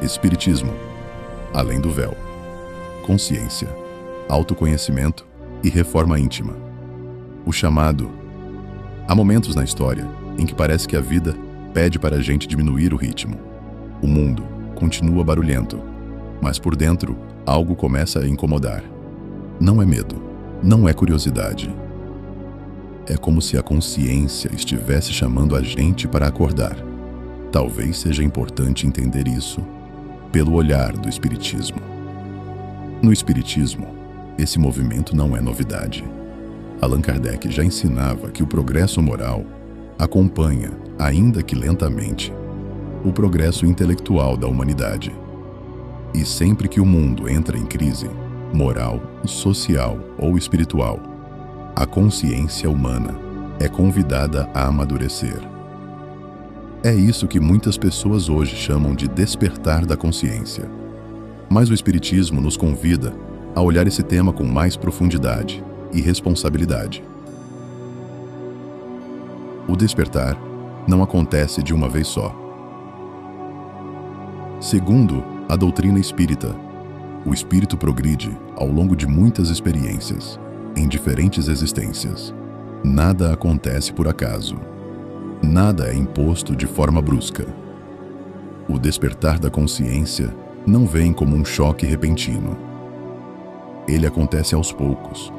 Espiritismo, além do véu, consciência, autoconhecimento e reforma íntima. O chamado. Há momentos na história em que parece que a vida pede para a gente diminuir o ritmo. O mundo continua barulhento, mas por dentro algo começa a incomodar. Não é medo, não é curiosidade. É como se a consciência estivesse chamando a gente para acordar. Talvez seja importante entender isso pelo olhar do Espiritismo. No Espiritismo, esse movimento não é novidade. Allan Kardec já ensinava que o progresso moral acompanha, ainda que lentamente, o progresso intelectual da humanidade. E sempre que o mundo entra em crise, moral, social ou espiritual, a consciência humana é convidada a amadurecer. É isso que muitas pessoas hoje chamam de despertar da consciência. Mas o Espiritismo nos convida a olhar esse tema com mais profundidade e responsabilidade. O despertar não acontece de uma vez só. Segundo a doutrina espírita, o espírito progride ao longo de muitas experiências, em diferentes existências. Nada acontece por acaso. Nada é imposto de forma brusca. O despertar da consciência não vem como um choque repentino. Ele acontece aos poucos,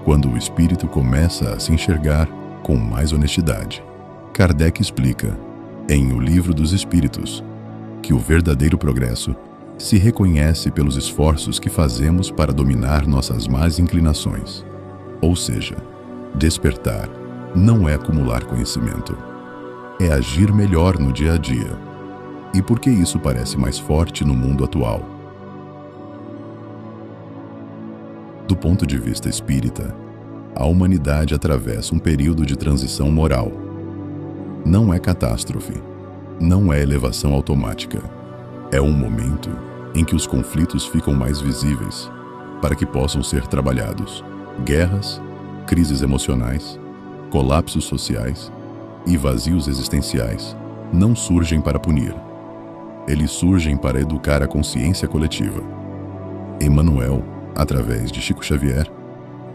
quando o espírito começa a se enxergar com mais honestidade. Kardec explica, em O Livro dos Espíritos, que o verdadeiro progresso se reconhece pelos esforços que fazemos para dominar nossas más inclinações. Ou seja, despertar não é acumular conhecimento, é agir melhor no dia a dia. E por que isso parece mais forte no mundo atual? Do ponto de vista espírita, a humanidade atravessa um período de transição moral. Não é catástrofe, não é elevação automática. É um momento em que os conflitos ficam mais visíveis para que possam ser trabalhados. Guerras, crises emocionais, colapsos sociais e vazios existenciais não surgem para punir. Eles surgem para educar a consciência coletiva. Emmanuel, através de Chico Xavier,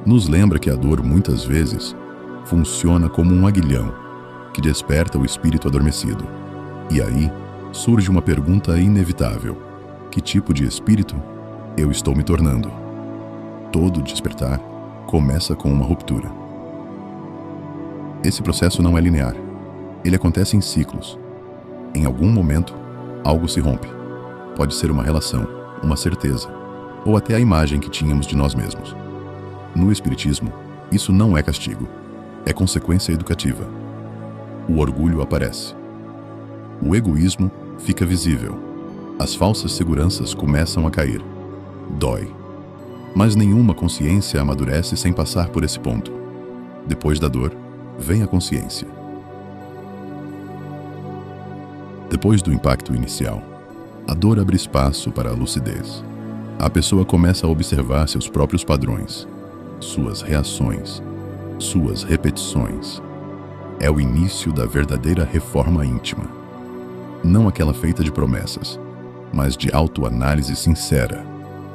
nos lembra que a dor muitas vezes funciona como um aguilhão que desperta o espírito adormecido. E aí surge uma pergunta inevitável: que tipo de espírito eu estou me tornando? Todo despertar começa com uma ruptura. Esse processo não é linear. Ele acontece em ciclos. Em algum momento, algo se rompe. Pode ser uma relação, uma certeza, ou até a imagem que tínhamos de nós mesmos. No Espiritismo, isso não é castigo, é consequência educativa. O orgulho aparece. O egoísmo fica visível. As falsas seguranças começam a cair. Dói. Mas nenhuma consciência amadurece sem passar por esse ponto. Depois da dor, vem a consciência. Depois do impacto inicial, a dor abre espaço para a lucidez. A pessoa começa a observar seus próprios padrões, suas reações, suas repetições. É o início da verdadeira reforma íntima. Não aquela feita de promessas, mas de autoanálise sincera,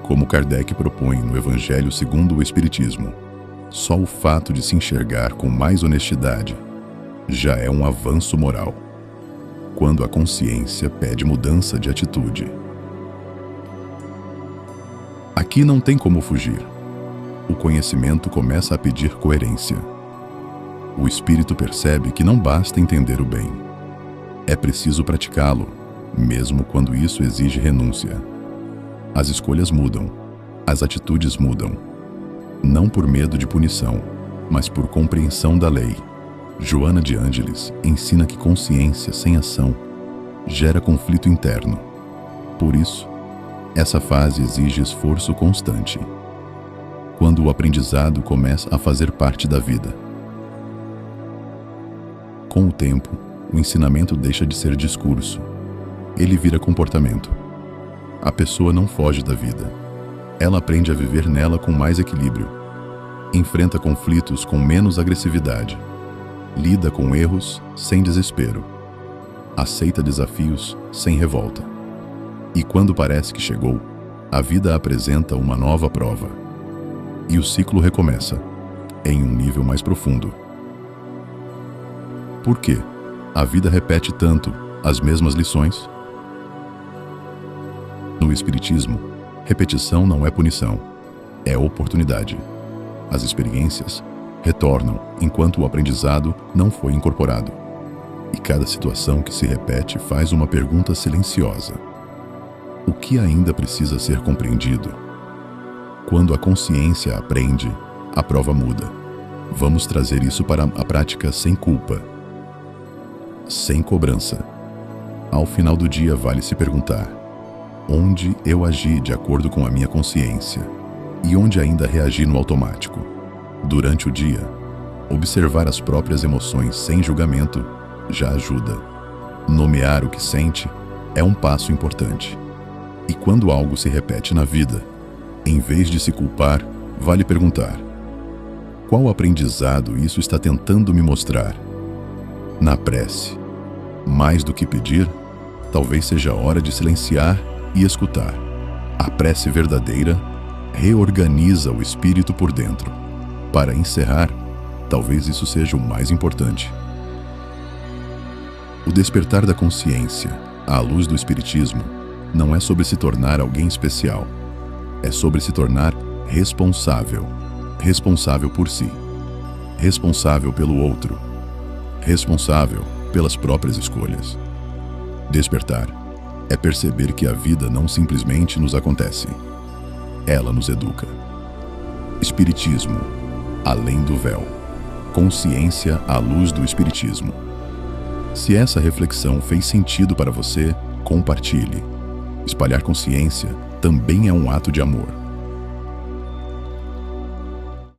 como Kardec propõe no Evangelho segundo o Espiritismo. Só o fato de se enxergar com mais honestidade já é um avanço moral, quando a consciência pede mudança de atitude. Aqui não tem como fugir. O conhecimento começa a pedir coerência. O espírito percebe que não basta entender o bem. É preciso praticá-lo, mesmo quando isso exige renúncia. As escolhas mudam, as atitudes mudam. Não por medo de punição, mas por compreensão da lei. Joana de Ângeles ensina que consciência sem ação gera conflito interno. Por isso, essa fase exige esforço constante, quando o aprendizado começa a fazer parte da vida. Com o tempo, o ensinamento deixa de ser discurso. Ele vira comportamento. A pessoa não foge da vida. Ela aprende a viver nela com mais equilíbrio. Enfrenta conflitos com menos agressividade. Lida com erros sem desespero. Aceita desafios sem revolta. E quando parece que chegou, a vida apresenta uma nova prova. E o ciclo recomeça, em um nível mais profundo. Por quê? A vida repete tanto as mesmas lições? No Espiritismo, repetição não é punição, é oportunidade. As experiências retornam enquanto o aprendizado não foi incorporado. E cada situação que se repete faz uma pergunta silenciosa: o que ainda precisa ser compreendido? Quando a consciência aprende, a prova muda. Vamos trazer isso para a prática sem culpa, sem cobrança. Ao final do dia, vale se perguntar: onde eu agi de acordo com a minha consciência e onde ainda reagi no automático? Durante o dia, observar as próprias emoções sem julgamento já ajuda. Nomear o que sente é um passo importante. E quando algo se repete na vida, em vez de se culpar, vale perguntar: qual aprendizado isso está tentando me mostrar? Na prece, mais do que pedir, talvez seja a hora de silenciar e escutar. A prece verdadeira reorganiza o espírito por dentro. Para encerrar, talvez isso seja o mais importante. O despertar da consciência, à luz do Espiritismo, não é sobre se tornar alguém especial. É sobre se tornar responsável. Responsável por si. Responsável pelo outro. Responsável pelas próprias escolhas. Despertar é perceber que a vida não simplesmente nos acontece. Ela nos educa. Espiritismo, além do véu. Consciência à luz do Espiritismo. Se essa reflexão fez sentido para você, compartilhe. Espalhar consciência também é um ato de amor.